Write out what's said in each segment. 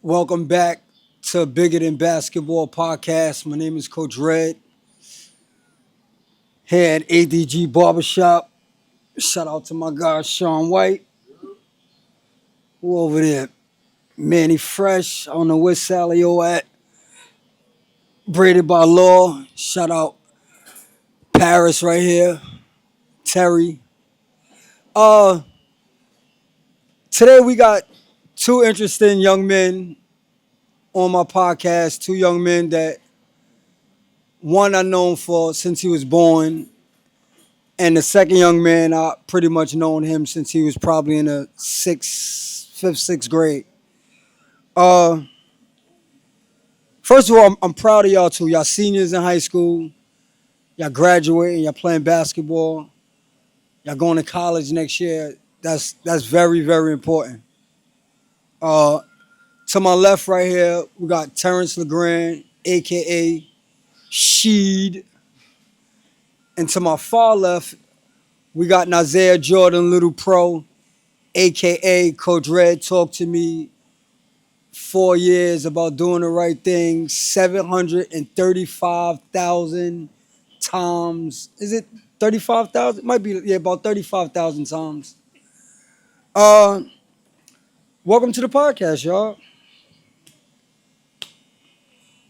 Welcome back to Bigger Than Basketball podcast. My name is Coach Red here at ADG Barbershop. Shout out to my guy Sean White. Who over there? Manny Fresh. I don't know where Salio at. Braided by Law. Shout out Paris right here. Terry. Uh, Today we got two interesting young men on my podcast. Two young men that one I known for since he was born. And the second young man, I pretty much known him since he was probably in the fifth, sixth grade. Uh, First of all, I'm proud of y'all too. Y'all seniors in high school. Y'all graduating. Y'all playing basketball. Y'all going to college next year. That's very very important. Uh, to my left right here, we got Terrence LeGrand, aka Sheed, and to my far left, we got Nazir Jordan, Little Pro, aka Coach Red. Talk to me 4 years about doing the right thing, 735,000 times. Is it 35,000? Might be, yeah, about 35,000 times. Uh, Welcome to the podcast, y'all.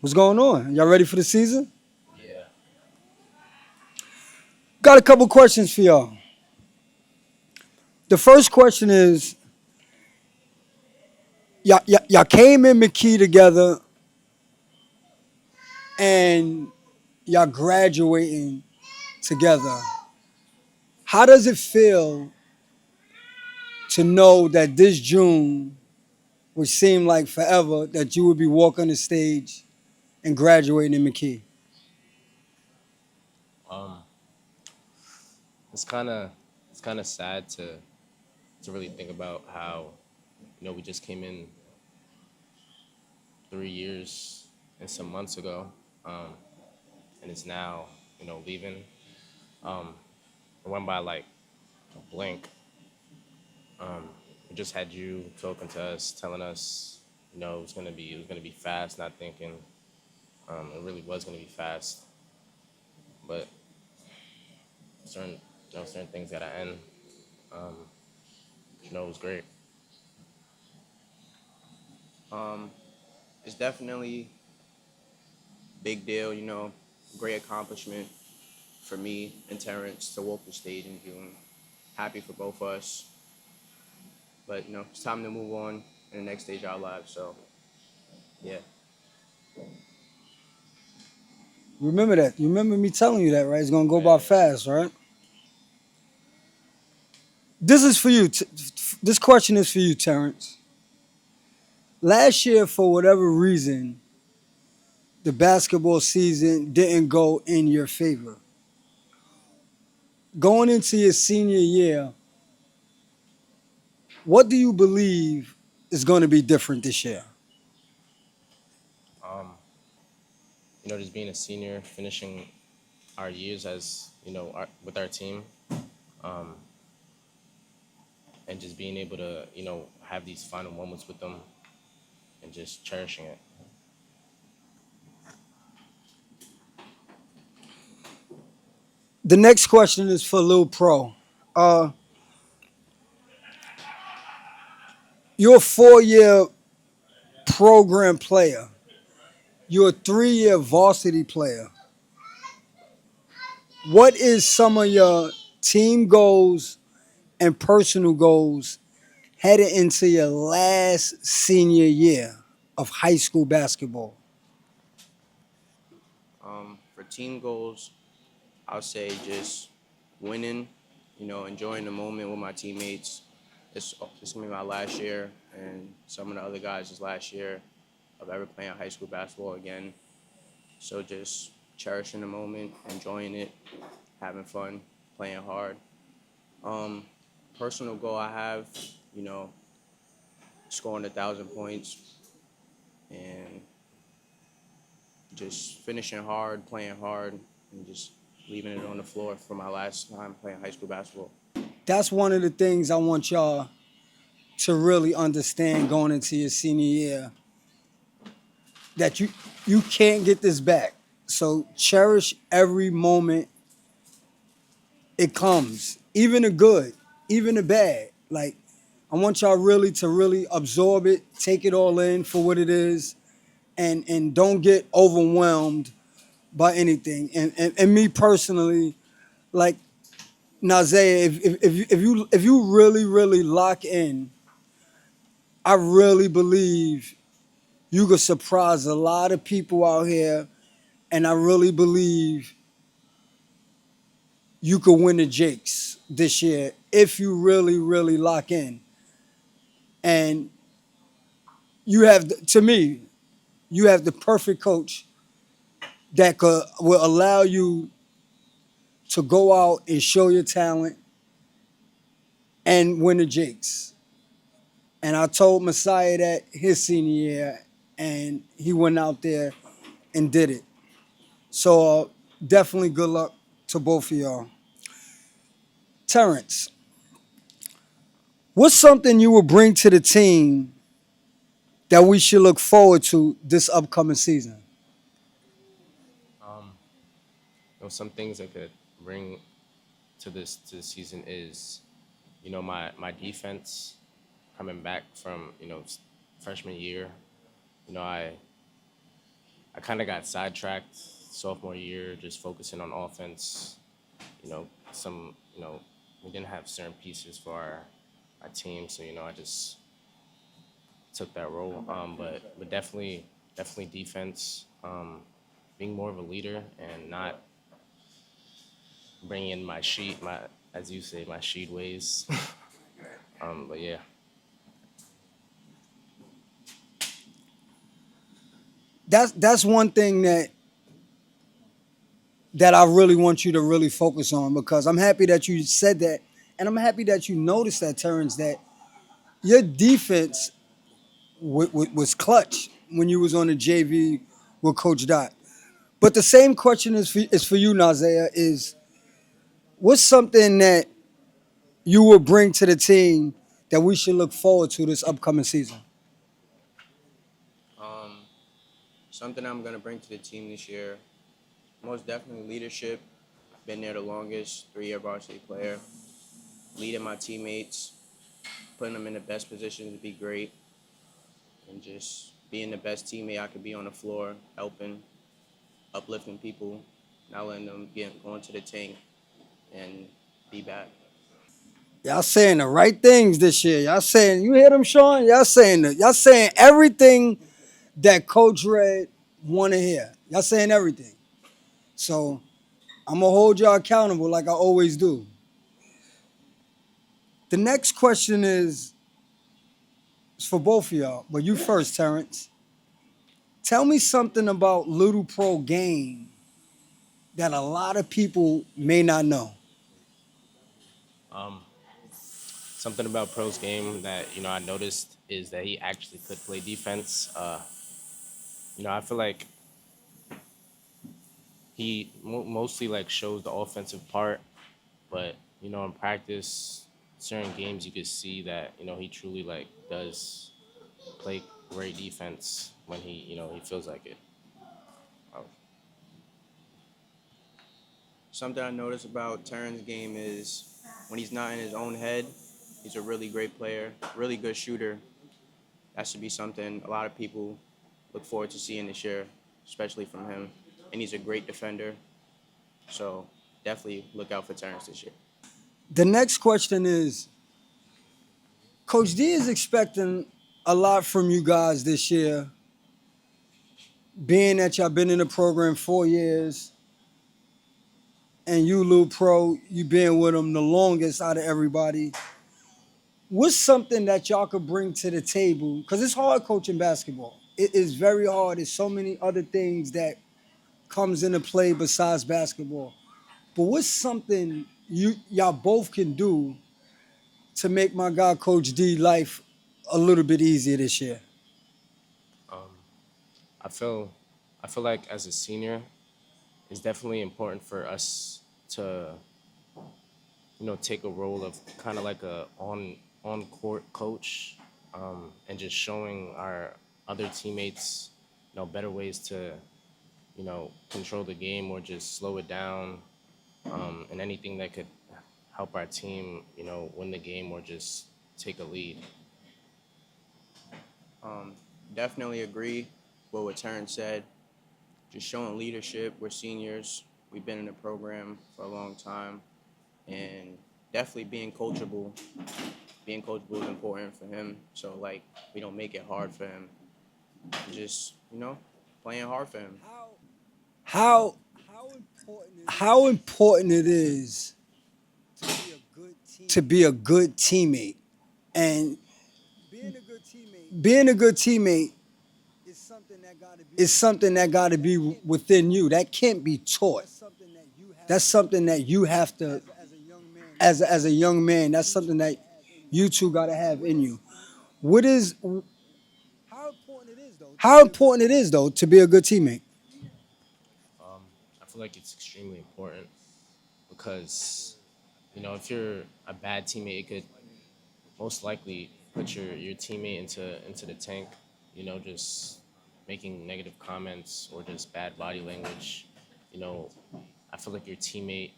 What's going on? Y'all ready for the season? Yeah. Got a couple questions for y'all. The first question is, y'all came in Mckee together and y'all graduating together. How does it feel to know that this June, which seemed like forever, that you would be walking the stage and graduating in Mckee? Um, it's kind of sad to really think about how we just came in 3 years and some months ago, and it's now leaving. It went by like a blink. We just had you talking to us, telling us it was gonna be fast. Not thinking it really was gonna be fast, but certain certain things gotta end. Um, it was great. Um, it's definitely big deal, great accomplishment for me and Terrence to walk the stage in June. Happy for both of us, but it's time to move on in the next stage of our lives. So yeah, You remember that? You remember me telling you that, right? It's gonna go by man. fast, right? This is for you. This question is for you, Terrence. Last year, for whatever reason, the basketball season didn't go in your favor. Going into your senior year, what do you believe is going to be different this year? Um, just being a senior, finishing our years as with our team, um, and just being able to have these final moments with them and just cherishing it. The next question is for Lil Pro. Uh, you're a 4 year program player. You're a 3 year varsity player. What is some of your team goals and personal goals headed into your last senior year of high school basketball? For team goals, I'll say just winning, enjoying the moment with my teammates. This gonna be my last year, and some of the other guys' is last year of ever playing high school basketball again. So just cherishing the moment, enjoying it, having fun, playing hard. Um, Personal goal I have, you know, scoring 1,000 points and just finishing hard, playing hard, and just leaving it on the floor for my last time playing high school basketball. That's one of the things I want y'all to really understand going into your senior year. that you can't get this back. So cherish every moment it comes, even the good, even the bad. Like I want y'all really to really absorb it, take it all in for what it is, and don't get overwhelmed by anything. And me personally, like Nazaya, if you really lock in, I really believe you could surprise a lot of people out here, and I really believe you could win the Jakes this year if you really lock in. And you have, to me, you have the perfect coach that will allow you to go out and show your talent and win the Jakes. And I told Messiah that his senior year, and he went out there and did it. So definitely good luck to both of y'all. Terrence, what's something you would bring to the team that we should look forward to this upcoming season? Um, some things I could bring to the season is, my defense coming back from freshman year. You know, I kind of got sidetracked sophomore year, just focusing on offense. Some we didn't have certain pieces for our team, so I just took that role. But definitely defense. Being more of a leader and not bringing in my sheet, my as you say, my sheet ways. But yeah. That's one thing that I really want you to really focus on, because I'm happy that you said that, and I'm happy that you noticed that, Terrence, that your defense was clutch when you was on the JV with Coach Dot. But the same question is for you, Nazaya. Is what's something that you will bring to the team that we should look forward to this upcoming season? Um, Something I'm gonna bring to the team this year, most definitely leadership. Been there the longest, 3-year varsity player. Leading my teammates, putting them in the best position to be great, and just being the best teammate I could be on the floor, helping, uplifting people, not letting them get going to the tank and be bad. Y'all saying the right things this year. Y'all saying, you hear them, Sean? Y'all saying everything that Coach Red want to hear. Y'all saying everything. So I'm gonna hold y'all accountable like I always do. The next question is for both of y'all, but you first, Terrence. Tell me something about Little Pro game that a lot of people may not know. Um, Something about Pro's game that I noticed is that he actually could play defense. I feel like he mostly like shows the offensive part, but in practice, certain games you could see that he truly like does play great defense when he feels like it. Um, Something I notice about Terran's game is when he's not in his own head, he's a really great player, really good shooter. That should be something a lot of people look forward to seeing this year, especially from him. And he's a great defender, so definitely look out for Terrence this year. The next question is, Coach D is expecting a lot from you guys this year, being that y'all been in the program 4 years, and you, Lil Pro, you been with him the longest out of everybody. What's something that y'all could bring to the table? Because it's hard coaching basketball. It is very hard. There's so many other things that comes into play besides basketball. But what's something y'all both can do to make my guy Coach D life a little bit easier this year? Um, I feel I feel like as a senior, it's definitely important for us to take a role of kind of like a on court coach, and just showing our other teammates better ways to control the game or just slow it down, and anything that could help our team win the game or just take a lead. Um, Definitely agree with what Terrence said. Just showing leadership. We're seniors. We've been in the program for a long time, and definitely being coachable. Being coachable is important for him. So like we don't make it hard for him. Just playing hard for him. How how important it is to be a good teammate, and being a good teammate is something that got to be within you. That can't be taught. That's something that you have to, as a young man. That's something that you two got to have in you. What is how important it is though to be a good teammate? Um, I feel like it's extremely important because if you're a bad teammate, it could most likely put your teammate into the tank. Just making negative comments or just bad body language. You know, I feel like your teammate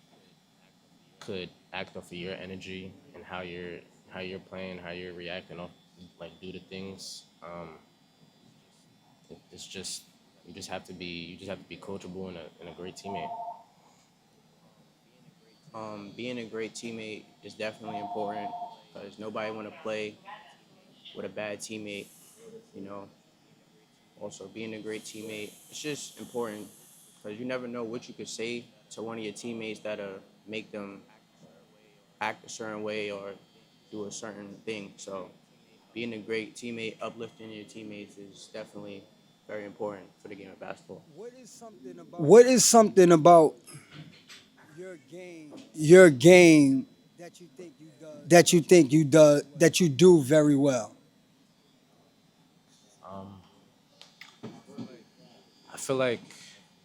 could act off of your energy and how you're playing, how you're reacting off like due to things. It's just you just have to be coachable and a great teammate. Being a great teammate is definitely important because nobody want to play with a bad teammate. You know, Also being a great teammate, it's just important because you never know what you could say to one of your teammates that'll make them act a certain way or do a certain thing. So being a great teammate, uplifting your teammates is definitely very important for the game of basketball. What is something about your game that you do very well? Um, I feel like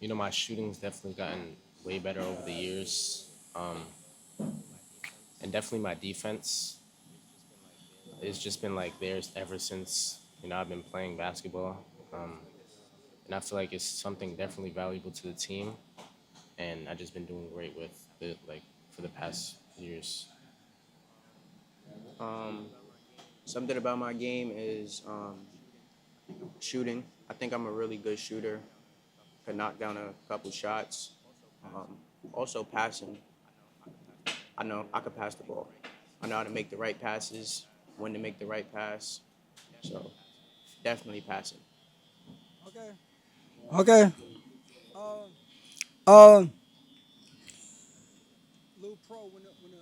my shooting's definitely gotten way better over the years, and definitely my defense. It's just been like theirs ever since I've been playing basketball, and I feel like it's something definitely valuable to the team, and I've just been doing great with it like for the past years. Um, Something about my game is shooting. I think I'm a really good shooter. Could knock down a couple shots. Um, Also passing. I know I could pass the ball. I know how to make the right passes, when to make the right pass. So definitely passing. Okay. Uh,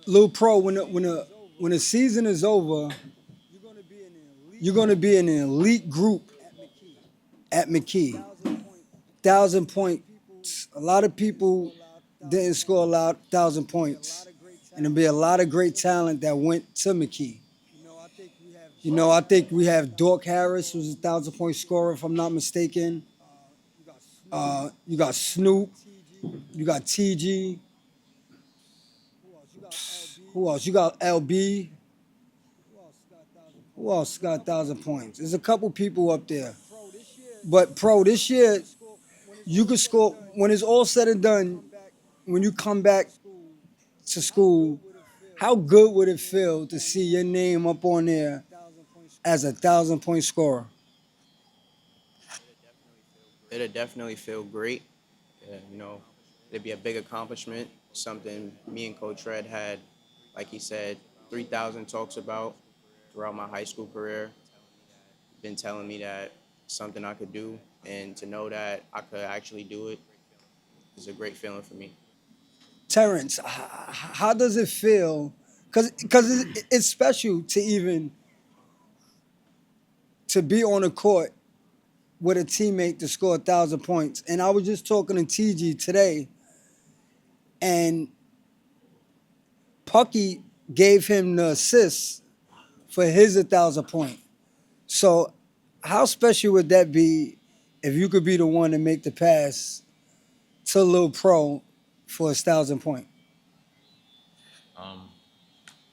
Lil Pro, when the season is over, you're gonna be in an elite group at McKee. 1,000 points. A lot of people didn't score a lot, 1,000 points, and there'll be a lot of great talent that went to McKee. I think we have Dork Harris, who's a 1,000 point scorer, if I'm not mistaken. You got Snoop, you got TG. Who else? You got LB. Who else got 1,000 points? There's a couple people up there. But pro, this year you could score when it's all said and done. When you come back to school, how good would it feel to see your name up on there as a 1,000 point scorer? It'll definitely feel great. It'd be a big accomplishment. Something me and Coach Red had, like he said, 3,000 talks about throughout my high school career. Been telling me that something I could do, and to know that I could actually do it is a great feeling for me. Terrence, how does it feel? Because it's special to even to be on a court with a teammate to score 1,000 points. And I was just talking to TG today, and Pucky gave him the assist for his 1,000 point. So, how special would that be if you could be the one to make the pass to Lil Pro for his 1,000 point? Um,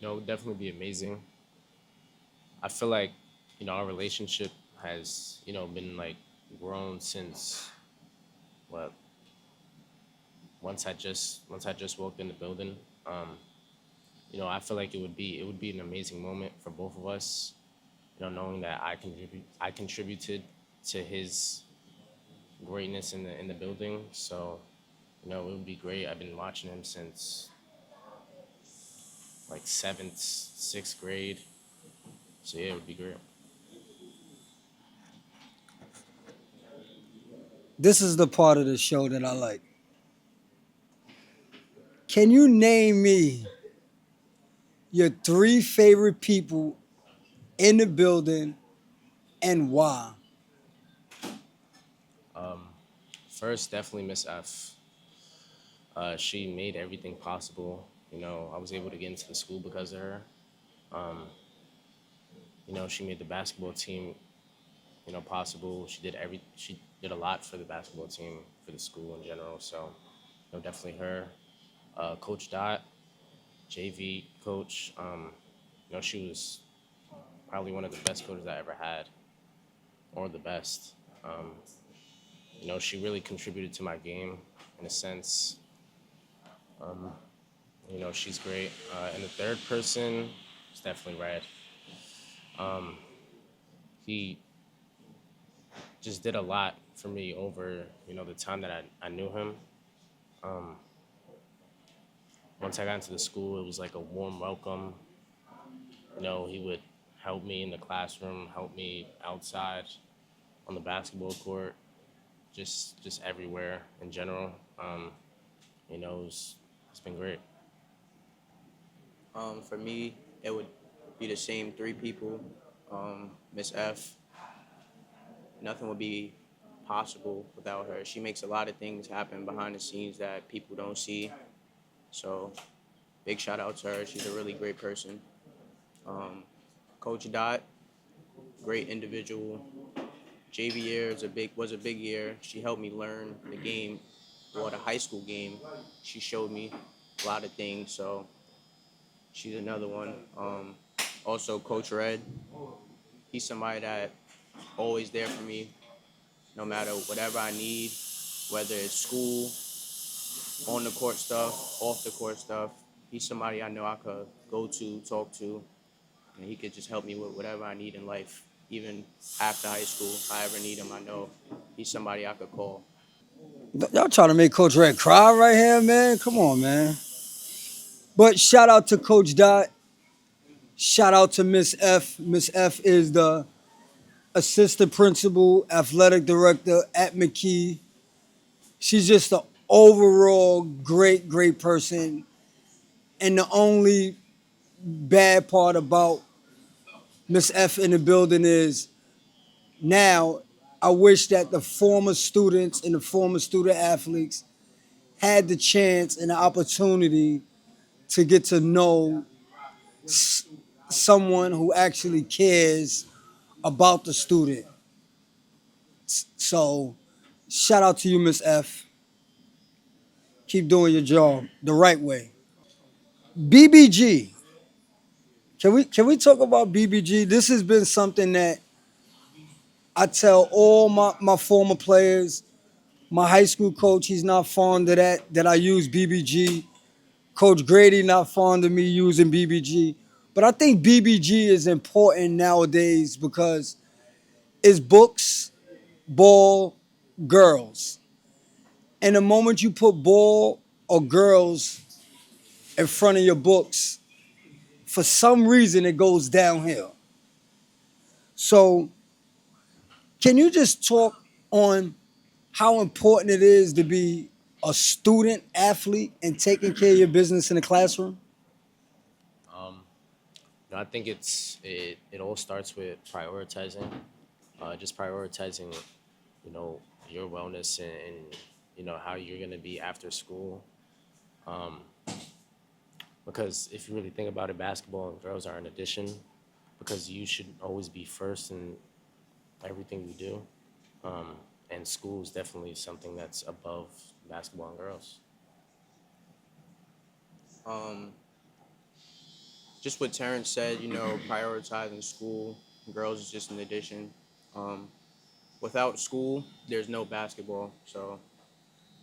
it would definitely be amazing. I feel like our relationship has been like grown since what once I just walked in the building. Um, I feel like it would be an amazing moment for both of us. Knowing that I contributed to his greatness in the building. So it would be great. I've been watching him since like seventh, sixth grade. So yeah, it would be great. This is the part of the show that I like. Can you name me your three favorite people in the building and why? Um, First, definitely Miss F. She made everything possible. I was able to get into the school because of her. Um, she made the basketball team, possible. She did a lot for the basketball team, for the school in general. So, definitely her. Coach Dot, JV coach. She was probably one of the best coaches I ever had, or the best. Um, she really contributed to my game in a sense. Um, she's great. And the third person is definitely Red. Um, he just did a lot for me over, the time that I knew him. Um, Once I got into the school, it was like a warm welcome. He would help me in the classroom, help me outside on the basketball court, just everywhere in general. It's been great. For me, it would be the same three people. Miss F. Nothing would be possible without her. She makes a lot of things happen behind the scenes that people don't see. So big shout out to her. She's a really great person. Um, Coach Dot, great individual. JV year was a big year. She helped me learn the game, or the high school game. She showed me a lot of things. So she's another one. Also, Coach Red. He's somebody that always there for me, no matter whatever I need, whether it's school, on the court stuff, off the court stuff. He's somebody I know I could go to, talk to, and he could just help me with whatever I need in life. Even after high school, if I ever need him, I know he's somebody I could call. Y'all trying to make Coach Red cry right here, man? Come on, man. But shout out to Coach Dot. Shout out to Miss F. Miss F is the assistant principal, athletic director at McKee. She's just an overall great, great person. And the only bad part about Miss F in the building is now I wish that the former students and the former student athletes had the chance and the opportunity to get to know someone who actually cares about the student. So shout out to you, Miss F. Keep doing your job the right way. BBG. Can we talk about BBG? This has been something that I tell all my former players. My high school coach, he's not fond of that I use BBG. Coach Grady not fond of me using BBG. But I think BBG is important nowadays because it's books, ball, girls. And the moment you put ball or girls in front of your books, for some reason it goes downhill. So can you just talk on how important it is to be a student athlete and taking care of your business in the classroom? Um, I think it all starts with prioritizing, just prioritizing, you know, your wellness and how you're gonna be after school. Um, because if you really think about it, basketball and girls are an addition because you should always be first in everything you do. Um, and school is definitely something that's above basketball and girls. Um, just what Terrence said, prioritizing school, girls is just an addition. Um, without school, there's no basketball. So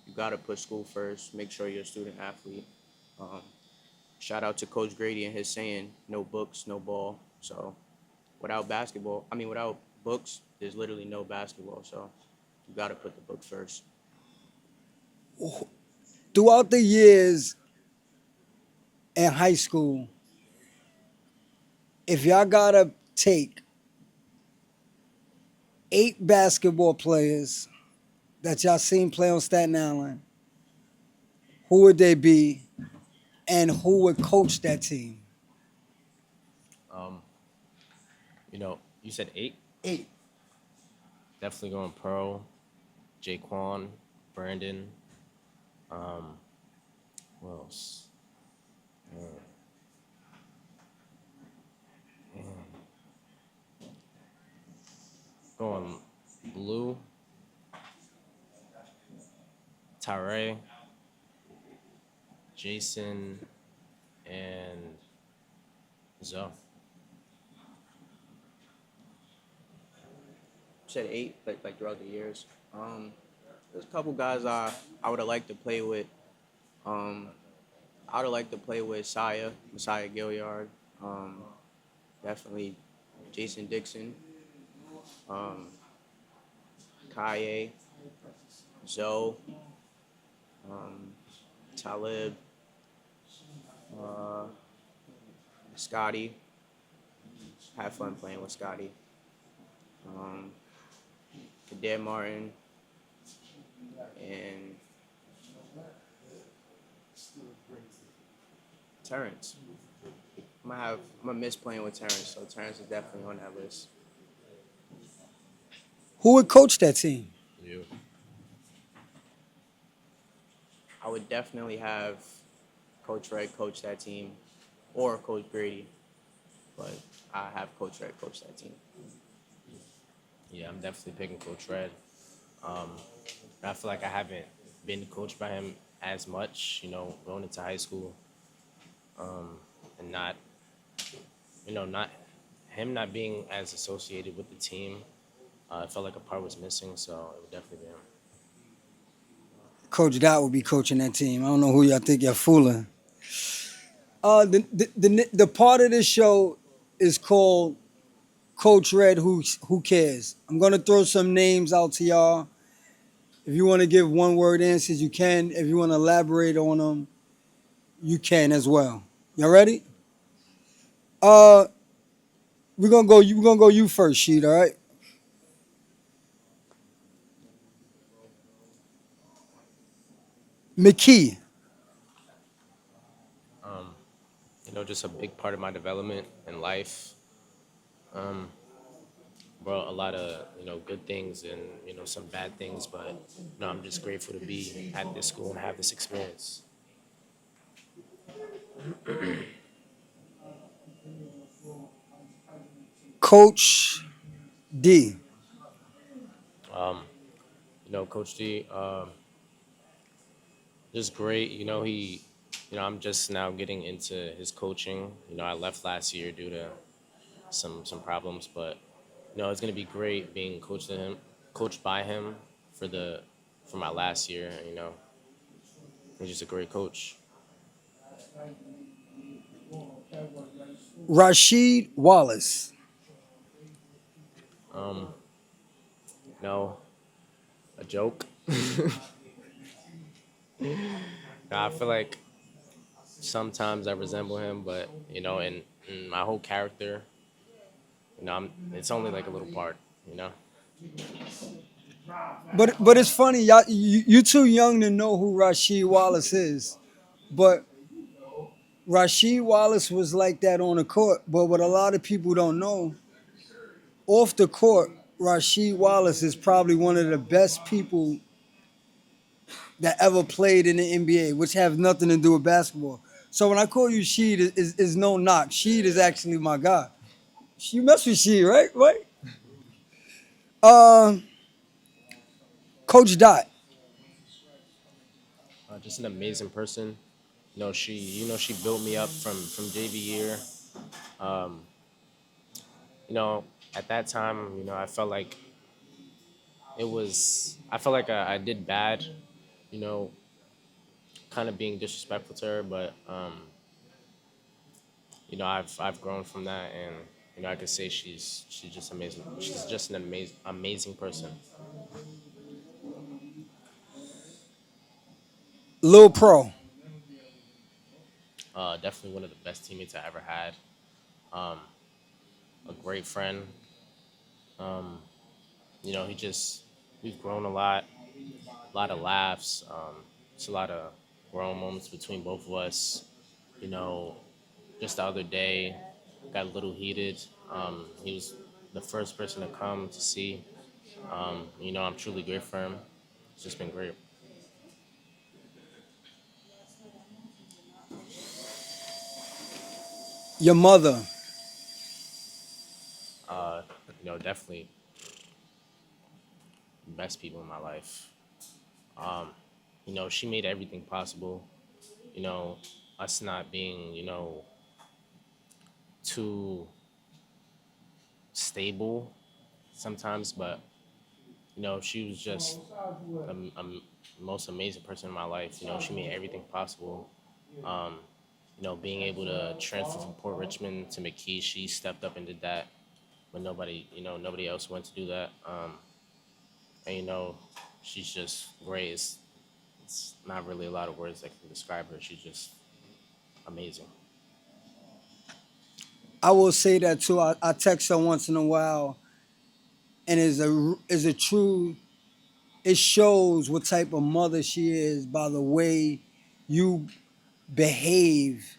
you got to put school first. Make sure you're a student athlete. Um, Shout out to Coach Grady and his saying, "No books, no ball." So without basketball, I mean without books, there's literally no basketball. So you got to put the book first. Throughout the years in high school, if y'all gotta take 8 basketball players that y'all seen play on Staten Island, who would they be, and who would coach that team? Um, you said 8. 8. Definitely going Pearl, Jaquan, Brandon. Um, who else? Uh, Going Blue, Tyree, Jason, and Zoe. Said 8, like throughout the years. There's a couple guys I would have liked to play with. Um, I would have liked to play with Messiah Gilliard. Um, Definitely Jason Dixon, um, Kaye, Zoe, um, Talib, uh, Scotty. Had fun playing with Scotty. Um, Kader Martin, and Terrence. I'm gonna miss playing with Terrence, so Terrence is definitely on that list. Who would coach that team? You. I would definitely have Coach Red coach that team, or Coach Grady, but I have Coach Red coach that team. Yeah, I'm definitely picking Coach Red. Um, I feel like I haven't been coached by him as much, going into high school, and not him not being as associated with the team. I felt like a part was missing, so it would definitely be him. Coach Dot would be coaching that team. I don't know who y'all think y'all fooling. The part of this show is called Coach Red. Who cares? I'm gonna throw some names out to y'all. If you want to give one word answers, you can. If you want to elaborate on them, you can as well. Y'all ready? Uh, we're gonna go. We're gonna go you first, Sheet. All right. McKee. Um, just a big part of my development in life. Um, Brought a lot of good things and some bad things, but I'm just grateful to be at this school and have this experience. Coach D. Um, Coach D, just great. I'm just now getting into his coaching. I left last year due to some problems, but it's gonna be great being coached by him for my last year. He's just a great coach. Rasheed Wallace. Um, no, a joke. I feel like sometimes I resemble him, but in my whole character, it's only like a little part. You know. But it's funny, y'all. You too young to know who Rasheed Wallace is. But Rasheed Wallace was like that on the court. But what a lot of people don't know, off the court, Rasheed Wallace is probably one of the best people that ever played in the NBA, which have nothing to do with basketball. So when I call you Sheed, is no knock. Sheed is actually my guy. You mess with Sheed, right? Right? Uh, Coach Dot. Just an amazing person. She built me up from JV year. Um, you know, at that time, I felt like it was, I felt like I did bad, you know, kind of being disrespectful to her, but I've grown from that, and I could say she's just amazing. She's just an amazing person. Lil Pro. Definitely one of the best teammates I ever had. Um, a great friend. Um, he just, we've grown a lot of laughs. It's a lot of grown moments between both of us. You know, just the other day, got a little heated. He was the first person to come to see. I'm truly grateful for him. It's just been great. Your mother. Uh, Definitely the best people in my life. Um, she made everything possible. You know, us not being, too stable sometimes, but she was just the most amazing person in my life. She made everything possible. Um, being able to transfer from Port Richmond to McKee, she stepped up and did that when nobody else went to do that. And she's just great. It's not really a lot of words that can describe her. She's just amazing. I will say that too. I text her once in a while, and is a true. It shows what type of mother she is by the way you behave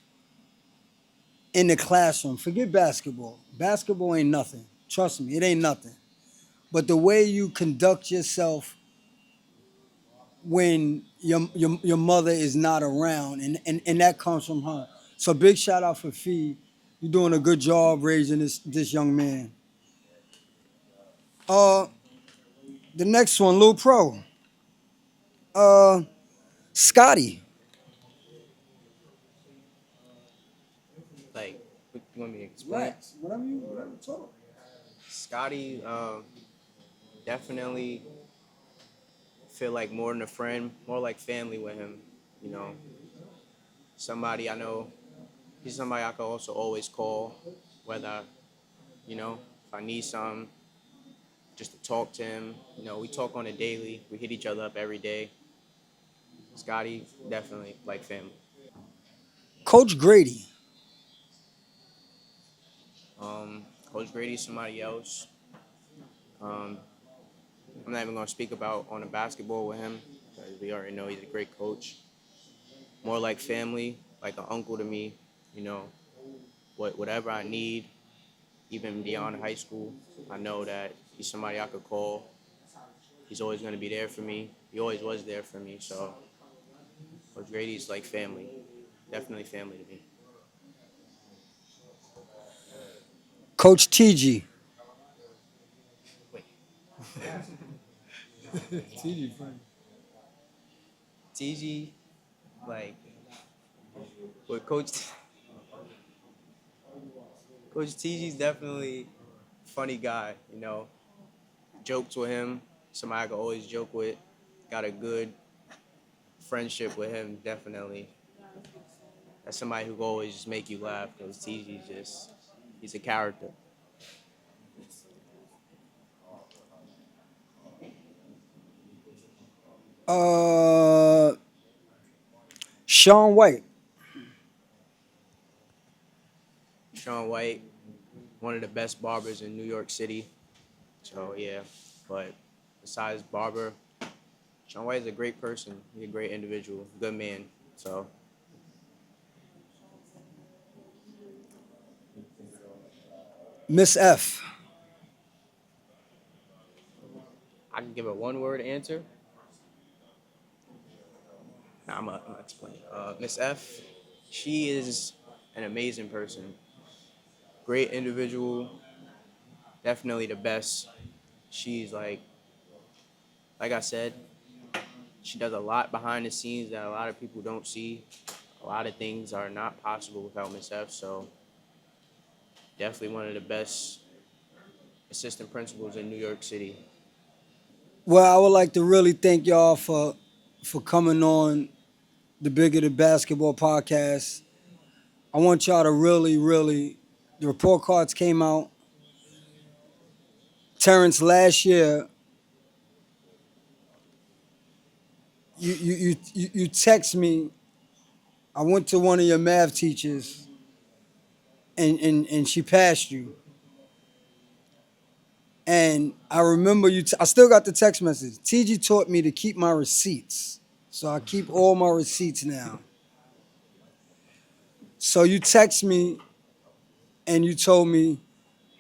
in the classroom. Forget basketball. Basketball ain't nothing. Trust me, it ain't nothing. But the way you conduct yourself when your mother is not around, and that comes from her. So big shout out for Fee. You're doing a good job raising this young man. Uh, the next one, Lil Pro. Uh, Scotty. Like, what you want me to explain? Relax. Whatever talk. Scotty, definitely feel like more than a friend, more like family with him. You know, somebody I know. He's somebody I could also always call, whether if I need something, just to talk to him. We talk on a daily. We hit each other up every day. Scotty, definitely like family. Coach Grady. Coach Grady's somebody else. Um, I'm not even gonna speak about on the basketball with him because we already know he's a great coach. More like family, like an uncle to me. You know, whatever I need, even beyond high school, I know that he's somebody I could call. He's always gonna be there for me. He always was there for me. So Coach Grady's like family, definitely family to me. Coach TG. Wait, TG funny. TG, like with Coach TG's definitely a funny guy. Jokes with him, somebody I could always joke with. Got a good friendship with him, definitely. That's somebody who can always just make you laugh because TG's he's a character. Uh, Sean White. Sean White, one of the best barbers in New York City. So yeah, but besides barber, Sean White is a great person. He's a great individual, good man. So Miss F. I can give a one word answer. Nah, I'm gonna explain. Miss F, she is an amazing person, great individual, definitely the best. She's like I said, she does a lot behind the scenes that a lot of people don't see. A lot of things are not possible without Miss F. So definitely one of the best assistant principals in New York City. Well, I would like to really thank y'all for coming on the Bigger the Basketball podcast. I want y'all to really. The report cards came out. Terrence, last year, you text me. I went to one of your math teachers, and she passed you. And I remember you. I still got the text message. TG taught me to keep my receipts, so I keep all my receipts now. So you text me and you told me,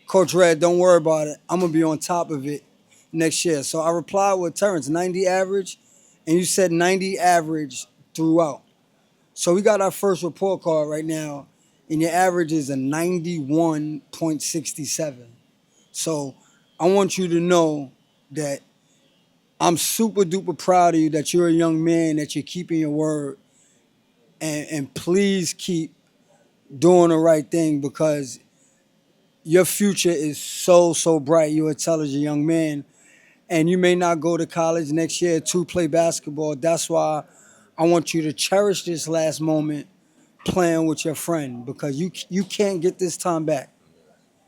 Coach Red, don't worry about it. I'm gonna be on top of it next year. So I replied with Terrence, 90 average, and you said 90 average throughout. So we got our first report card right now, and your average is a 91.67. So I want you to know that I'm super duper proud of you, that you're a young man, that you're keeping your word, and please keep doing the right thing because your future is so bright. You're an intelligent young man, and you may not go to college next year to play basketball. That's why I want you to cherish this last moment playing with your friend because you can't get this time back.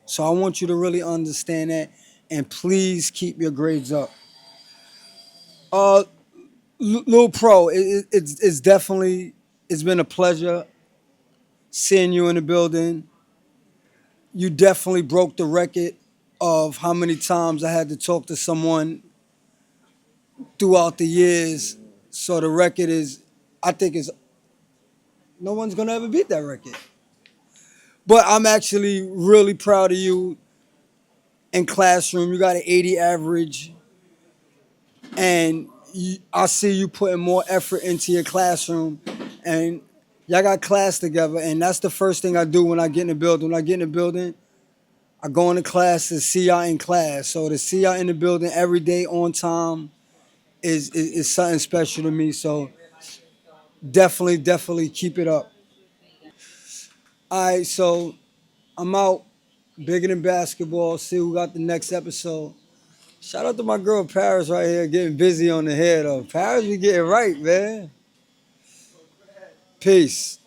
So I want you to really understand that, and please keep your grades up. Uh, Lil Pro, it's definitely it's been a pleasure seeing you in the building. You definitely broke the record of how many times I had to talk to someone throughout the years. So the record is, I think, is no one's gonna ever beat that record. But I'm actually really proud of you in classroom. You got an 80 average, and I see you putting more effort into your classroom, and y'all got class together. And that's the first thing I do when I get in the building. When I get in the building, I go into class to see y'all in class. So to see y'all in the building every day on time is something special to me. So definitely keep it up. All right, so I'm out. Bigger than basketball. See who got the next episode. Shout out to my girl Paris right here getting busy on the head though. Paris, you getting right, man. Peace.